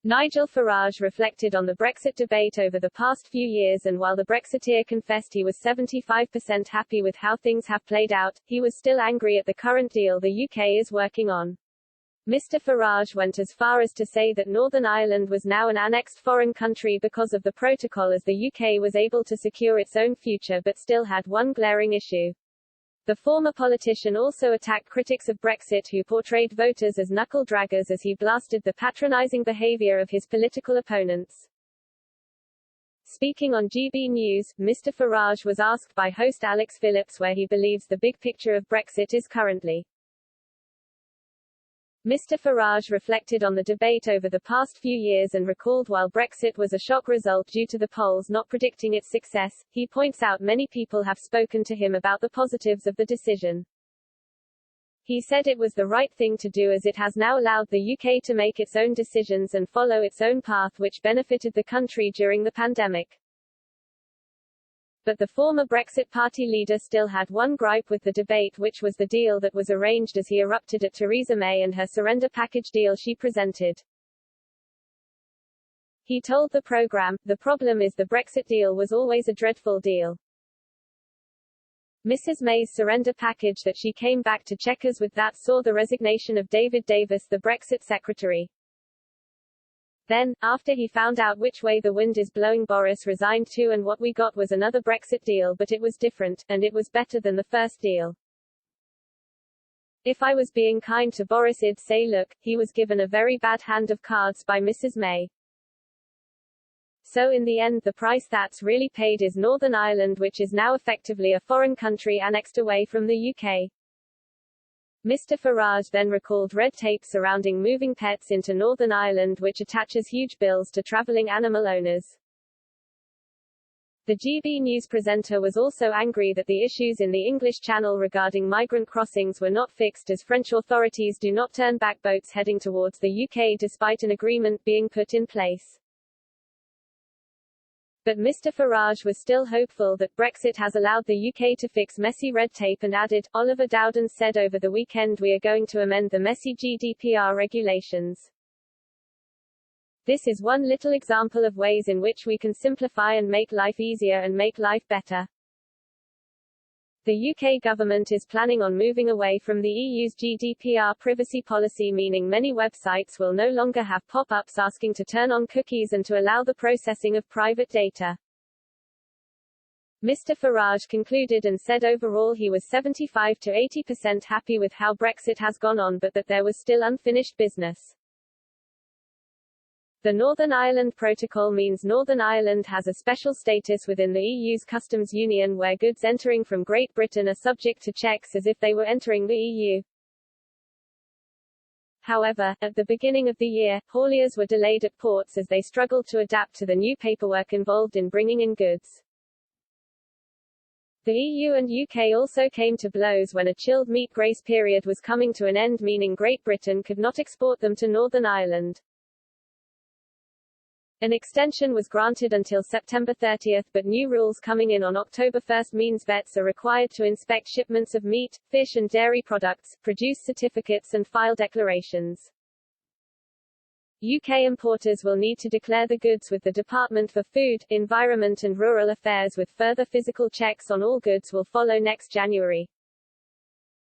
Nigel Farage reflected on the Brexit debate over the past few years, and while the Brexiteer confessed he was 75% happy with how things have played out, he was still angry at the current deal the UK is working on. Mr. Farage went as far as to say that Northern Ireland was now an annexed foreign country because of the protocol, as the UK was able to secure its own future but still had one glaring issue. The former politician also attacked critics of Brexit who portrayed voters as knuckle-draggers as he blasted the patronising behaviour of his political opponents. Speaking on GB News, Mr. Farage was asked by host Alex Phillips where he believes the big picture of Brexit is currently. Mr. Farage reflected on the debate over the past few years and recalled while Brexit was a shock result due to the polls not predicting its success, he points out many people have spoken to him about the positives of the decision. He said it was the right thing to do as it has now allowed the UK to make its own decisions and follow its own path which benefited the country during the pandemic. But the former Brexit Party leader still had one gripe with the debate, which was the deal that was arranged as he erupted at Theresa May and her surrender package deal she presented. He told the programme, "The problem is the Brexit deal was always a dreadful deal. Mrs. May's surrender package that she came back to Chequers with that saw the resignation of David Davis, the Brexit secretary. Then, after he found out which way the wind is blowing, Boris resigned too, and what we got was another Brexit deal, but it was different, and it was better than the first deal. If I was being kind to Boris, I'd say, look, he was given a very bad hand of cards by Mrs. May. So in the end the price that's really paid is Northern Ireland, which is now effectively a foreign country annexed away from the UK." Mr. Farage then recalled red tape surrounding moving pets into Northern Ireland, which attaches huge bills to travelling animal owners. The GB News presenter was also angry that the issues in the English Channel regarding migrant crossings were not fixed, as French authorities do not turn back boats heading towards the UK despite an agreement being put in place. But Mr. Farage was still hopeful that Brexit has allowed the UK to fix messy red tape and added, "Oliver Dowden said over the weekend we are going to amend the messy GDPR regulations. This is one little example of ways in which we can simplify and make life easier and make life better." The UK government is planning on moving away from the EU's GDPR privacy policy, meaning many websites will no longer have pop-ups asking to turn on cookies and to allow the processing of private data. Mr. Farage concluded and said overall he was 75 to 80% happy with how Brexit has gone on, but that there was still unfinished business. The Northern Ireland Protocol means Northern Ireland has a special status within the EU's customs union, where goods entering from Great Britain are subject to checks as if they were entering the EU. However, at the beginning of the year, hauliers were delayed at ports as they struggled to adapt to the new paperwork involved in bringing in goods. The EU and UK also came to blows when a chilled meat grace period was coming to an end, meaning Great Britain could not export them to Northern Ireland. An extension was granted until September 30, but new rules coming in on October 1 means vets are required to inspect shipments of meat, fish and dairy products, produce certificates and file declarations. UK importers will need to declare the goods with the Department for Food, Environment and Rural Affairs, with further physical checks on all goods will follow next January.